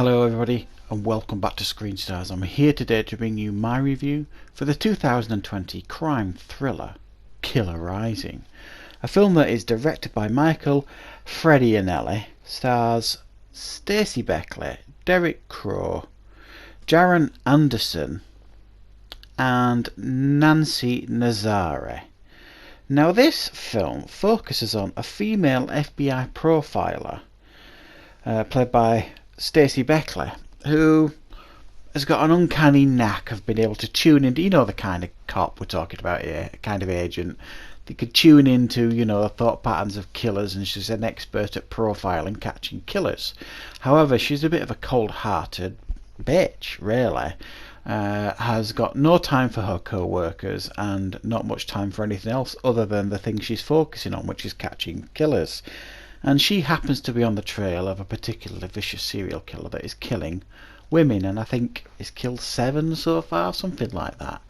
Hello everybody and welcome back to Screen Stars. I'm here today to bring you my review for the 2020 crime thriller Killer Rising, a film that is directed by Michael Fredianelli, stars Stacey Beckley, Derek Crow, Jaron Anderson and Nancy Nazare. Now this film focuses on a female FBI profiler played by Stacey Beckley, who has got an uncanny knack of being able to tune into, the kind of cop we're talking about here, kind of agent. They could tune into, the thought patterns of killers, and she's an expert at profiling, catching killers. However, she's a bit of a cold-hearted bitch, really. Has got no time for her co-workers and not much time for anything else other than the thing she's focusing on, which is catching killers. And she happens to be on the trail of a particularly vicious serial killer that is killing women, and I think he's killed 7 so far, something like that.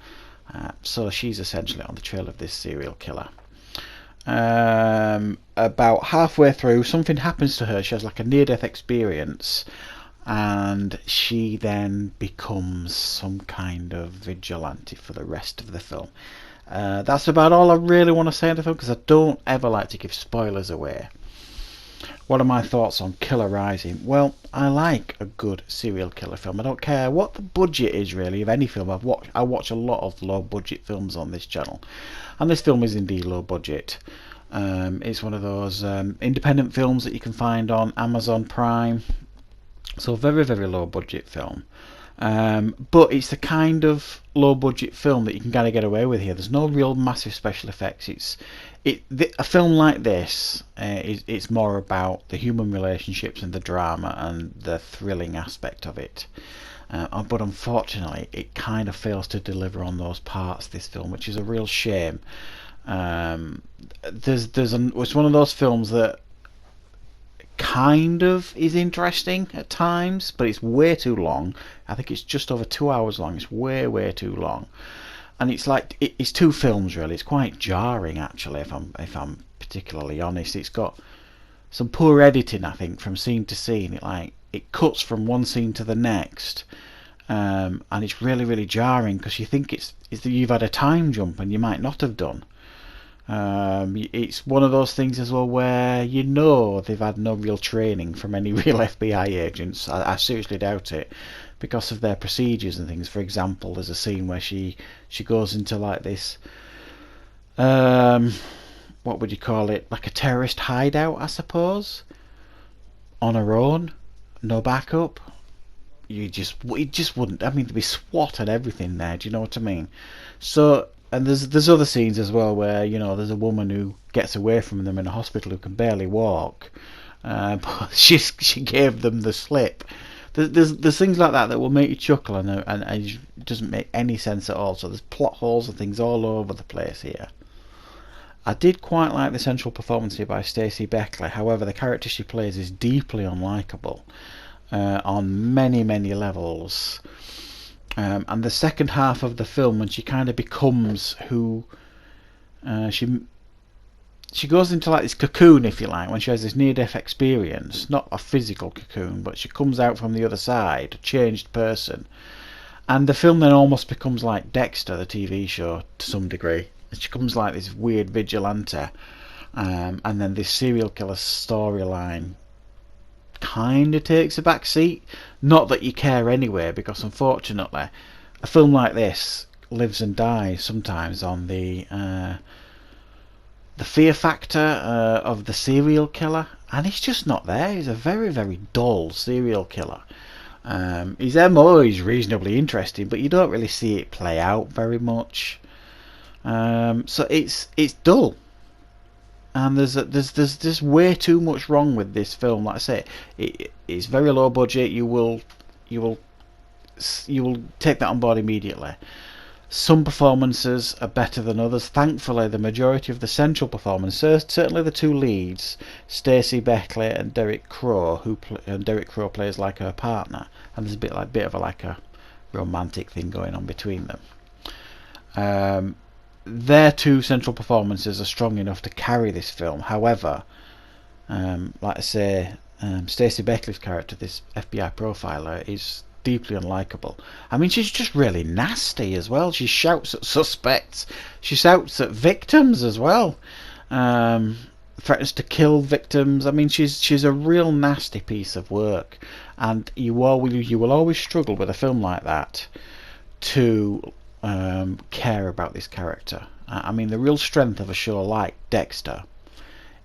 So she's essentially on the trail of this serial killer. About halfway through, something happens to her. She has like a near-death experience, and she then becomes some kind of vigilante for the rest of the film. That's about all I really want to say on the film, because I don't ever like to give spoilers away. What are my thoughts on Killer Rising? Well, I like a good serial killer film. I don't care what the budget is really of any film. I watch a lot of low budget films on this channel, and this film is indeed low budget. It's one of those independent films that you can find on Amazon Prime, so very low budget film. But it's the kind of low budget film that you can kind of get away with here. There's no real massive special effects. A film like this it's more about the human relationships and the drama and the thrilling aspect of it. But unfortunately, it kind of fails to deliver on those parts, this film, which is a real shame. It's one of those films that kind of is interesting at times, but it's way too long. I think it's just over 2 hours long. It's way too long, and it's like it's 2 films really. It's quite jarring actually, if I'm particularly honest. It's got some poor editing, I think, from scene to scene. It cuts from one scene to the next, and it's really jarring, because you think it's that you've had a time jump and you might not have done. It's one of those things as well where they've had no real training from any real FBI agents. I seriously doubt it, because of their procedures and things. For example, there's a scene where she goes into like this, what would you call it, like a terrorist hideout, I suppose, on her own, no backup. It just wouldn't. I mean, there'd be SWAT and everything there. Do you know what I mean? So. And there's other scenes as well where there's a woman who gets away from them in a hospital who can barely walk, but she gave them the slip. There's things like that will make you chuckle, and it doesn't make any sense at all. So there's plot holes and things all over the place here. I did quite like the central performance here by Stacey Beckley. However, the character she plays is deeply unlikable on many levels. And the second half of the film, when she kind of becomes who she goes into like this cocoon, if you like, when she has this near-death experience, not a physical cocoon, but she comes out from the other side, a changed person. And the film then almost becomes like Dexter, the TV show, to some degree. She becomes like this weird vigilante, and then this serial killer storyline kind of takes a back seat. Not that you care anyway, because unfortunately a film like this lives and dies sometimes on the fear factor of the serial killer, and it's just not there. He's a very dull serial killer. His MO is reasonably interesting, but you don't really see it play out very much. So it's dull. And there's way too much wrong with this film. Like I say, it's very low budget. You will take that on board immediately. Some performances are better than others. Thankfully, the majority of the central performances, certainly the 2 leads, Stacey Beckley and Derek Crow, Derek Crow plays like her partner, and there's a bit of a romantic thing going on between them. Their 2 central performances are strong enough to carry this film. However, like I say, Stacey Bakley's character, this FBI profiler, is deeply unlikable. I mean, she's just really nasty as well. She shouts at suspects. She shouts at victims as well. Threatens to kill victims. I mean, she's a real nasty piece of work, and you will always struggle with a film like that to care about this character. I mean, the real strength of a show like Dexter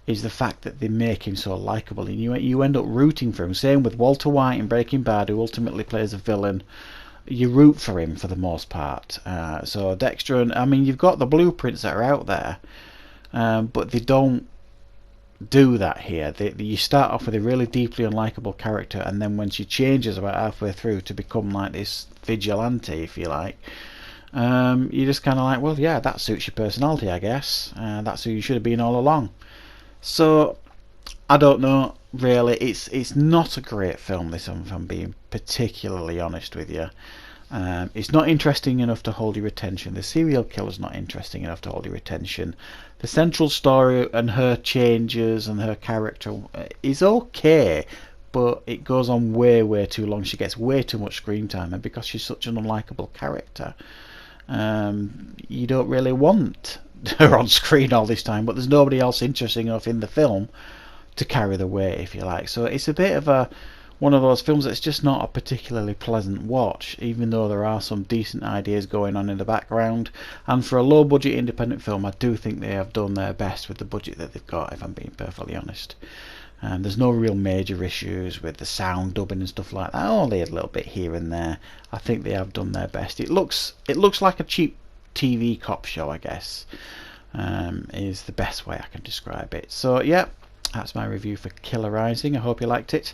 is the fact that they make him so likable, and you end up rooting for him. Same with Walter White in Breaking Bad, who ultimately plays a villain. You root for him for the most part. So Dexter, and I mean, you've got the blueprints that are out there, but they don't do that here. You start off with a really deeply unlikable character, and then when she changes about halfway through to become like this vigilante, if you like, you're just kind of like, well, yeah, that suits your personality, I guess. That's who you should have been all along. So I don't know, really. It's not a great film, this one, if I'm being particularly honest with you. It's not interesting enough to hold your attention. The serial killer's not interesting enough to hold your attention. The central story and her changes and her character is okay, but it goes on way too long. She gets way too much screen time, and because she's such an unlikable character, you don't really want her on screen all this time, but there's nobody else interesting enough in the film to carry the weight, if you like. So it's a bit of one of those films that's just not a particularly pleasant watch, even though there are some decent ideas going on in the background. And for a low budget independent film, I do think they have done their best with the budget that they've got, if I'm being perfectly honest. There's no real major issues with the sound dubbing and stuff like that, only a little bit here and there. I think they have done their best. It looks like a cheap TV cop show, I guess, is the best way I can describe it. So yeah, that's my review for Killer Rising. I hope you liked it.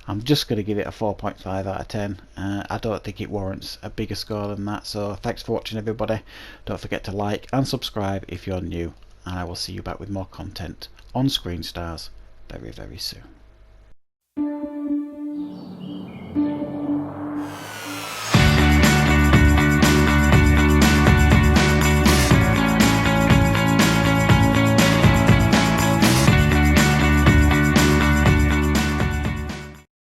I'm just going to give it a 4.5 out of 10. I don't think it warrants a bigger score than that. So thanks for watching, everybody. Don't forget to like and subscribe if you're new, and I will see you back with more content on Screen Stars very soon.